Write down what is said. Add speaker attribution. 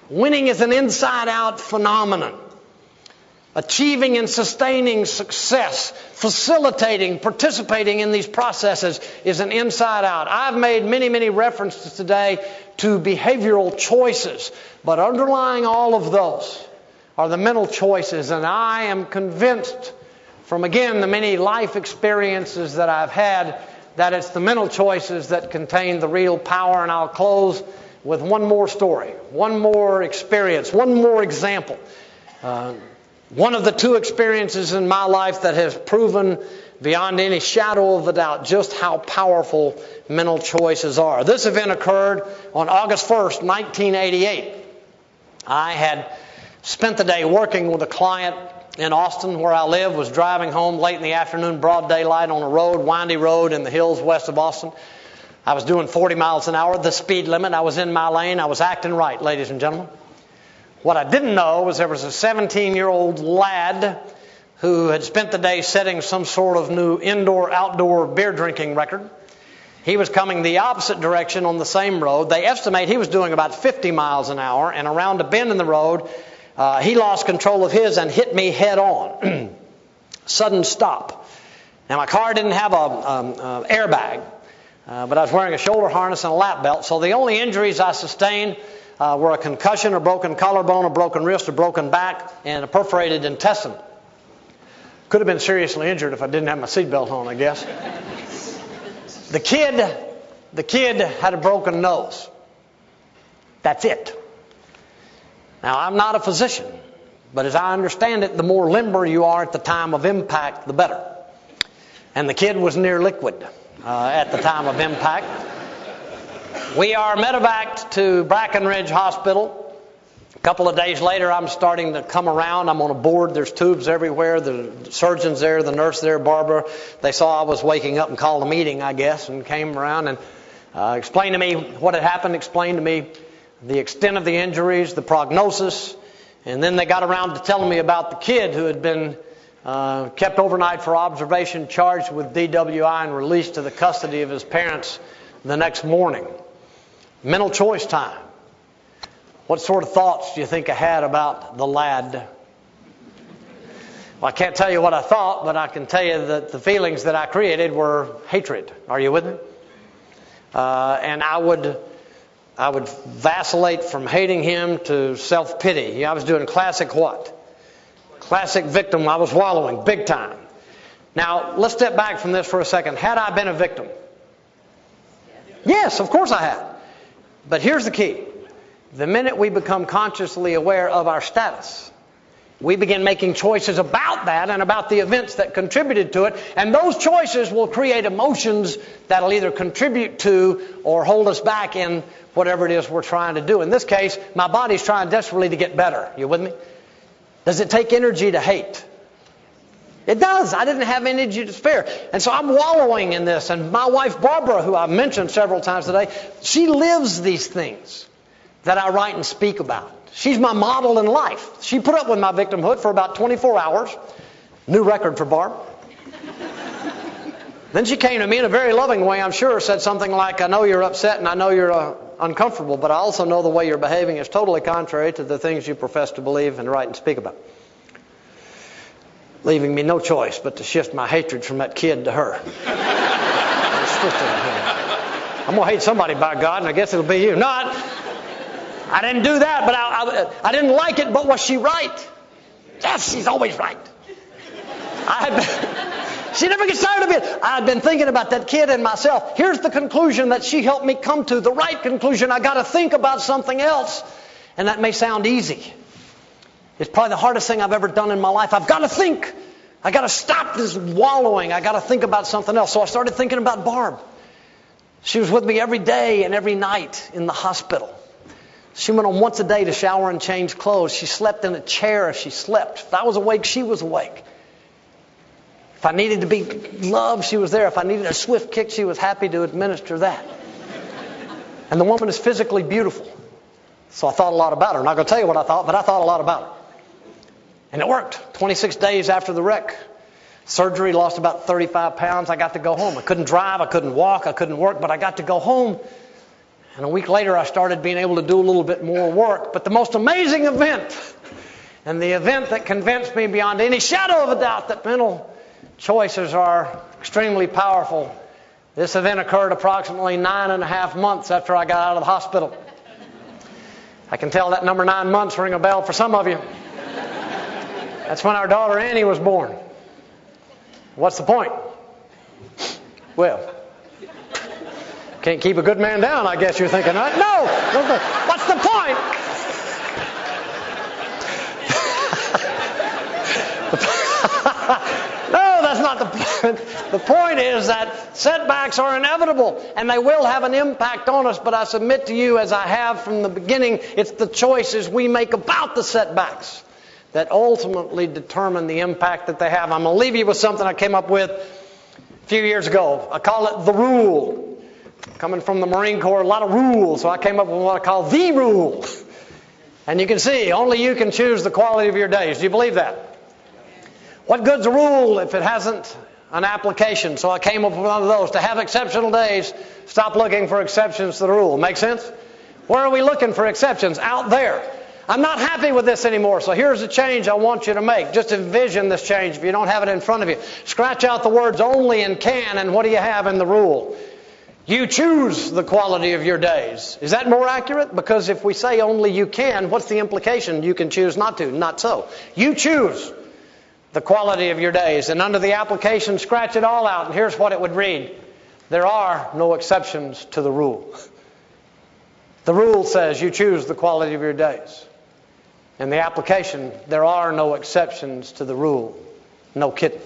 Speaker 1: Winning is an inside-out phenomenon. Achieving and sustaining success, facilitating, participating in these processes is an inside-out. I've made many references today to behavioral choices, but underlying all of those are the mental choices, and I am convinced from, again, the many life experiences that I've had, that it's the mental choices that contain the real power. And I'll close with one more story, one more experience, one more example. One of the two experiences in my life that has proven beyond any shadow of a doubt just how powerful mental choices are. This event occurred on August 1st, 1988. I had spent the day working with a client in Austin, where I live, was driving home late in the afternoon, broad daylight on a road, windy road in the hills west of Austin. I was doing 40 miles an hour, the speed limit. I was in my lane. I was acting right, ladies and gentlemen. What I didn't know was there was a 17-year-old lad who had spent the day setting some sort of new indoor-outdoor beer drinking record. He was coming the opposite direction on the same road. They estimate he was doing about 50 miles an hour, and around a bend in the road, he lost control of his and hit me head on. Sudden stop. Now, my car didn't have a airbag, but I was wearing a shoulder harness and a lap belt, so the only injuries I sustained were a concussion, a broken collarbone, a broken wrist, a broken back, and a perforated intestine. Could have been seriously injured if I didn't have my seatbelt on, I guess. The kid had a broken nose. That's it. Now, I'm not a physician, but as I understand it, the more limber you are at the time of impact, the better. And the kid was near liquid at the time of impact. We are medevaced to Brackenridge Hospital. A couple of days later, I'm starting to come around. I'm on a board. There's tubes everywhere. The surgeon's there, the nurse there, Barbara. They saw I was waking up and called a meeting, I guess, and came around and explained to me what had happened, explained to me the extent of the injuries, the prognosis, and then they got around to telling me about the kid who had been kept overnight for observation, charged with DWI, and released to the custody of his parents the next morning. Mental choice time. What sort of thoughts do you think I had about the lad? Well, I can't tell you what I thought, but I can tell you that the feelings that I created were hatred. Are you with me? And I would vacillate from hating him to self-pity. I was doing classic what? Classic victim. I was wallowing big time. Now, let's step back from this for a second. Had I been a victim? Yes, of course I had. But here's the key. The minute we become consciously aware of our status, we begin making choices about that and about the events that contributed to it. And those choices will create emotions that'll either contribute to or hold us back in whatever it is we're trying to do. In this case, my body's trying desperately to get better. You with me? Does it take energy to hate? It does. I didn't have energy to spare. And so I'm wallowing in this. And my wife, Barbara, who I've mentioned several times today, she lives these things that I write and speak about. She's my model in life. She put up with my victimhood for about 24 hours. New record for Barb. Then she came to me in a very loving way, I'm sure, said something like, I know you're upset and I know you're uncomfortable, but I also know the way you're behaving is totally contrary to the things you profess to believe and write and speak about. Leaving me no choice but to shift my hatred from that kid to her. I'm going to hate somebody, by God, and I guess it'll be you. No, I didn't do that, but I didn't like it, but was she right? Yes, she's always right. She never gets tired of it. I've been thinking about that kid and myself. Here's the conclusion that she helped me come to, the right conclusion. I got to think about something else. And that may sound easy. It's probably the hardest thing I've ever done in my life. I've got to think. I've got to stop this wallowing. I've got to think about something else. So I started thinking about Barb. She was with me every day and every night in the hospital. She went on once a day to shower and change clothes. She slept in a chair as she slept. If I was awake, she was awake. If I needed to be loved, she was there. If I needed a swift kick, she was happy to administer that. And the woman is physically beautiful. So I thought a lot about her. I'm not going to tell you what I thought, but I thought a lot about her. And it worked. 26 days after the wreck, surgery, lost about 35 pounds. I got to go home. I couldn't drive. I couldn't walk. I couldn't work, but I got to go home. And a week later, I started being able to do a little bit more work. But the most amazing event, and the event that convinced me beyond any shadow of a doubt that mental choices are extremely powerful, this event occurred approximately 9.5 months after I got out of the hospital. I can tell that number 9 months ring a bell for some of you. That's when our daughter Annie was born. What's the point? Well, can't keep a good man down, I guess you're thinking, right? No! What's the point? No, that's not the point. The point is that setbacks are inevitable, and they will have an impact on us, but I submit to you, as I have from the beginning, it's the choices we make about the setbacks that ultimately determine the impact that they have. I'm going to leave you with something I came up with a few years ago. I call it the rule. Coming from the Marine Corps, a lot of rules, so I came up with what I call the rule. And you can see, only you can choose the quality of your days. Do you believe that? What good's a rule if it hasn't an application? So I came up with one of those. To have exceptional days, stop looking for exceptions to the rule. Make sense? Where are we looking for exceptions? Out there. I'm not happy with this anymore, so here's a change I want you to make. Just envision this change if you don't have it in front of you. Scratch out the words only and can, and what do you have in the rule? You choose the quality of your days. Is that more accurate? Because if we say only you can, what's the implication? You can choose not to. Not so. You choose the quality of your days. And under the application, scratch it all out. And here's what it would read. There are no exceptions to the rule. The rule says you choose the quality of your days. In the application, there are no exceptions to the rule. No kidding.